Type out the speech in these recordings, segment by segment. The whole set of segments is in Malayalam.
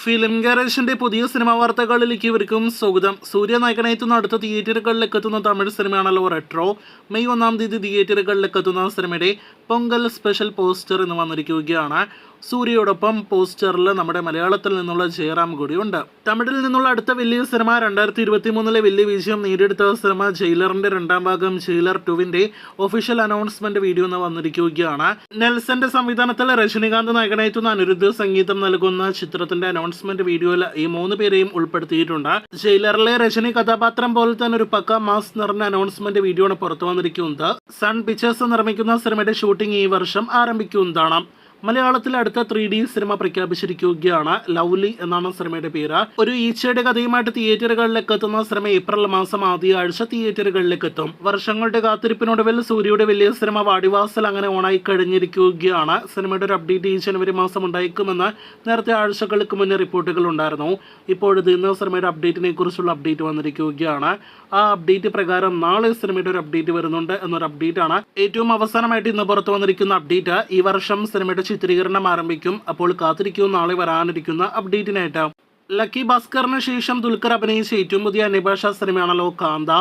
ഫിലിം ഗാരേജിന്റെ പുതിയ സിനിമാ വാർത്തകളിലേക്ക് ഇവർക്കും സ്വാഗതം. സൂര്യ നായകനെത്തുന്ന അടുത്ത തിയേറ്ററുകളിലേക്ക് എത്തുന്ന തമിഴ് സിനിമയാണല്ലോ റെട്രോ. മെയ് 1 തിയേറ്ററുകളിലേക്ക് എത്തുന്ന സിനിമയുടെ പൊങ്കൽ സ്പെഷ്യൽ പോസ്റ്റർ ഇന്ന് വന്നിരിക്കുകയാണ്. സൂര്യയോടൊപ്പം പോസ്റ്ററിൽ നമ്മുടെ മലയാളത്തിൽ നിന്നുള്ള ജയറാം കൂടിയുണ്ട്. തമിഴിൽ നിന്നുള്ള അടുത്ത വലിയ സിനിമ 2023 വലിയ വിജയം നേടിയെടുത്ത സിനിമ ജയിലറിന്റെ രണ്ടാം ഭാഗം ജയിലർ 2 ഒഫീഷ്യൽ അനൗൺസ്മെന്റ് വീഡിയോ എന്ന് വന്നിരിക്കുകയാണ്. നെൽസന്റെ സംവിധാനത്തിൽ രജനികാന്ത് നായകനെത്തുന്ന അനിരുദ്ധ് സംഗീതം നൽകുന്ന ചിത്രത്തിന്റെ അനൗൺസ്മെന്റ് വീഡിയോയിൽ ഈ 3 പേരെയും ഉൾപ്പെടുത്തിയിട്ടുണ്ട്. ജയിലറിലെ രജനി കഥാപാത്രം പോലെ തന്നെ ഒരു പക്ക മാസ് നിറഞ്ഞ അനൗൺസ്മെന്റ് വീഡിയോ ആണ് പുറത്തു വന്നിരിക്കുന്നത്. സൺ പിക്ചേഴ്സ് നിർമ്മിക്കുന്ന സിനിമയുടെ ഷൂട്ടിംഗ് ഈ വർഷം ആരംഭിക്കുന്നതാണ്. മലയാളത്തിൽ അടുത്ത 3D സിനിമ പ്രഖ്യാപിച്ചിരിക്കുകയാണ്. ലവ്ലി എന്നാണ് സിനിമയുടെ പേര്. ഒരു ഈച്ചയുടെ കഥയുമായിട്ട് തിയേറ്ററുകളിലേക്ക് എത്തുന്ന സിനിമ ഏപ്രിൽ മാസം ആദ്യ ആഴ്ച തിയേറ്ററുകളിലേക്ക് എത്തും. വർഷങ്ങളുടെ കാത്തിരിപ്പിനൊടുവിൽ സൂര്യയുടെ വലിയ സിനിമ വാടിവാസൽ അങ്ങനെ ഓണായി കഴിഞ്ഞിരിക്കുകയാണ്. സിനിമയുടെ ഒരു അപ്ഡേറ്റ് ഈ ജനുവരി മാസം ഉണ്ടായേക്കുമെന്ന് നേരത്തെ ആഴ്ചകൾക്ക് മുന്നേ റിപ്പോർട്ടുകൾ ഉണ്ടായിരുന്നു. ഇപ്പോഴത് ഇന്ന് സിനിമയുടെ അപ്ഡേറ്റിനെ കുറിച്ചുള്ള അപ്ഡേറ്റ് വന്നിരിക്കുകയാണ്. ആ അപ്ഡേറ്റ് പ്രകാരം നാളെ സിനിമയുടെ ഒരു അപ്ഡേറ്റ് വരുന്നുണ്ട് എന്നൊരു അപ്ഡേറ്റ് ആണ്. ഏറ്റവും അവസാനമായിട്ട് ഇന്ന് പുറത്തു വന്നിരിക്കുന്ന അപ്ഡേറ്റ് ഈ വർഷം സിനിമയുടെ ചിത്രീകരണം ആരംഭിക്കും. അപ്പോൾ കാത്തിരിക്കും നാളെ വരാനിരിക്കുന്ന അപ്ഡേറ്റിനായിട്ട്. ലക്കി ഭാസ്കറിന് ശേഷം ദുൽഖർ അഭിനയിച്ച ഏറ്റവും പുതിയ അന്യഭാഷാ സിനിമയാണല്ലോ കാന്ത.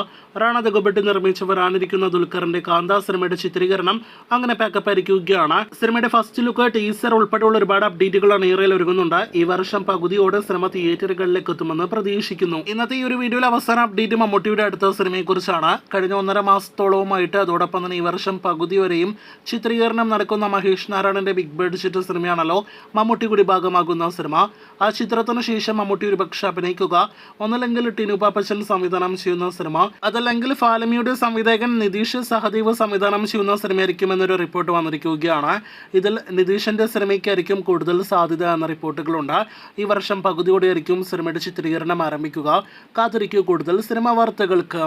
റാണ ദഗുബട്ടി നിർമ്മിച്ച് വരാനിരിക്കുന്ന ദുൽഖറിന്റെ കാന്ത സിനിമയുടെ ചിത്രീകരണം അങ്ങനെ പാക്കപ്പ് ആയിരിക്കുകയാണ്. സിനിമയുടെ ഫസ്റ്റ് ലുക്ക്, ടീസർ ഉൾപ്പെടെയുള്ള ഒരുപാട് അപ്ഡേറ്റുകൾ അണിയറയിൽ ഒരുങ്ങുന്നുണ്ട്. ഈ വർഷം പകുതിയോടെ സിനിമ തിയേറ്ററുകളിലേക്ക് എത്തുമെന്ന് പ്രതീക്ഷിക്കുന്നു. ഇന്നത്തെ ഈ ഒരു വീഡിയോയിൽ അവസാന അപ്ഡേറ്റ് മമ്മൂട്ടിയുടെ അടുത്ത സിനിമയെ കുറിച്ചാണ്. കഴിഞ്ഞ 1.5 മാസത്തോളവുമായിട്ട് അതോടൊപ്പം തന്നെ ഈ വർഷം പകുതി വരെയും ചിത്രീകരണം നടക്കുന്ന മഹേഷ് നാരായണന്റെ ബിഗ് ബഡ്ജറ്റ് സിനിമയാണല്ലോ മമ്മൂട്ടി കൂടി ഭാഗമാകുന്ന സിനിമ. ആ ചിത്രത്തിന് ശേഷം മമ്മൂട്ടി ഒരുപക്ഷെ അഭിനയിക്കുക ഒന്നല്ലെങ്കിൽ ടിനു പാപ്പച്ചൻ സംവിധാനം ചെയ്യുന്ന സിനിമ, അതല്ലെങ്കിൽ ഫാലമിയുടെ സംവിധായകൻ നിതീഷ് സഹദേവ് സംവിധാനം ചെയ്യുന്ന സിനിമയായിരിക്കും എന്നൊരു റിപ്പോർട്ട് വന്നിരിക്കുകയാണ്. ഇതിൽ നിതീഷിന്റെ സിനിമയ്ക്കായിരിക്കും കൂടുതൽ സാധ്യത എന്ന റിപ്പോർട്ടുകളുണ്ട്. ഈ വർഷം പകുതിയോടെയായിരിക്കും സിനിമയുടെ ചിത്രീകരണം ആരംഭിക്കുക. കാത്തിരിക്കൂ കൂടുതൽ സിനിമാ വാർത്തകൾക്ക്.